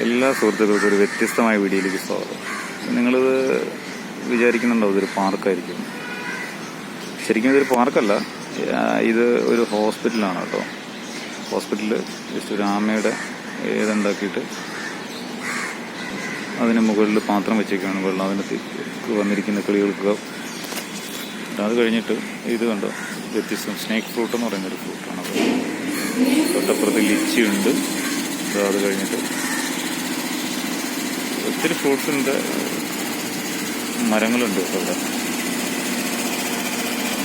എല്ലാ സുഹൃത്തുക്കൾക്കും ഒരു വ്യത്യസ്തമായ വീഡിയോയിലേക്ക് സ്വാഗതം. നിങ്ങളിത് വിചാരിക്കുന്നുണ്ടോ ഇതൊരു പാർക്കായിരിക്കും? ശരിക്കും ഇതൊരു പാർക്കല്ല, ഇത് ഒരു ഹോസ്പിറ്റലാണ് കേട്ടോ. ഹോസ്പിറ്റലിൽ ജസ്റ്റ് ഒരു ആമയുടെ ഏതുണ്ടാക്കിയിട്ട് അതിന് മുകളിൽ പാത്രം വെച്ചേക്കാണ് വെള്ളം. അതിനകത്ത് വന്നിരിക്കുന്ന കിളികൾക്ക്. അത് കഴിഞ്ഞിട്ട് ഇത് കണ്ടോ, വ്യത്യസ്തം സ്നേക്ക് ഫ്രൂട്ട് എന്ന് പറയുന്നൊരു ഫ്രൂട്ടാണത്. തൊട്ടപ്പുറത്ത് ലിച്ചിയുണ്ട്. അത് കഴിഞ്ഞിട്ട് ഒത്തിരി ഫ്രൂട്ട്സിൻ്റെ മരങ്ങളുണ്ട് അവിടെ.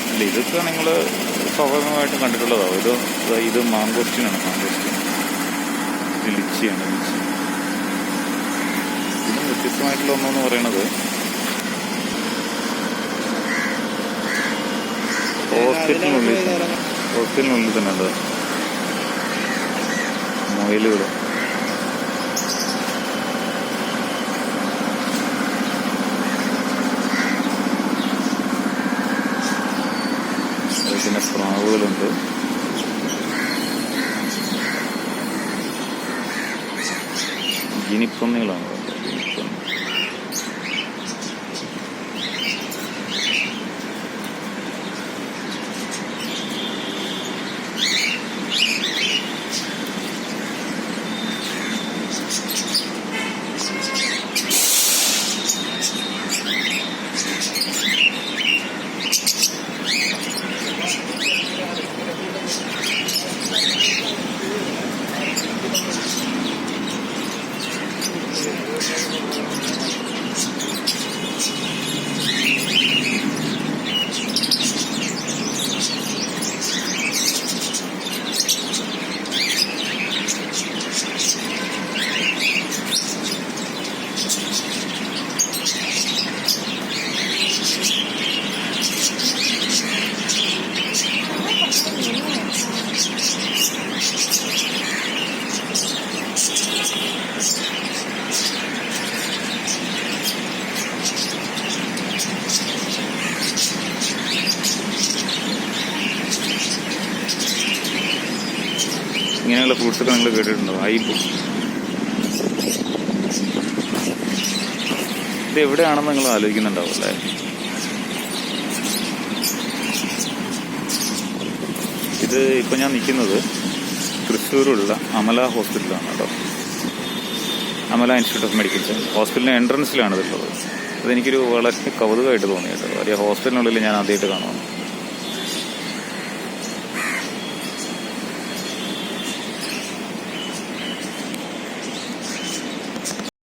അല്ല, ഇതൊക്കെ നിങ്ങൾ സ്വാഭാവികമായിട്ടും കണ്ടിട്ടുള്ളതാവും. ഇത് മാങ്കോസ്റ്റിനാണ്. മാങ്കോസ്റ്റിൻ. ഇത് ലിച്ചിയാണ്. ലിച്ചി ഇതിനും വ്യത്യസ്തമായിട്ടുള്ള ഒന്നെന്ന് പറയണത് ഹോസ്പിറ്റലിനുള്ളിൽ തന്നെ ഉണ്ട് മൊയിലുകൾ. പിന്നെ പ്രാവുകളുണ്ട്. ഗിനിപ്പന്നികളാണ്. ഇങ്ങനെയുള്ള ഫ്രൂട്ട്സൊക്കെ നിങ്ങൾ കേട്ടിട്ടുണ്ടോ? ഐബു. ഇത് എവിടെയാണെന്ന് നിങ്ങൾ ആലോചിക്കുന്നുണ്ടാവും അല്ലേ? ഇത് ഇപ്പം ഞാൻ നിൽക്കുന്നത് തൃശ്ശൂരുള്ള അമല ഹോസ്പിറ്റലാണ് കേട്ടോ. Amala institute of medical science ഹോസ്പിറ്റലിൻ്റെ എൻട്രൻസിലാണ് ഇതുള്ളത്. അതെനിക്കൊരു വളരെ കൗതുകമായിട്ട് തോന്നി കേട്ടോ. വലിയ ഹോസ്പിറ്റലിനുള്ളിൽ ഞാൻ ആദ്യമായിട്ട് കാണുന്നു.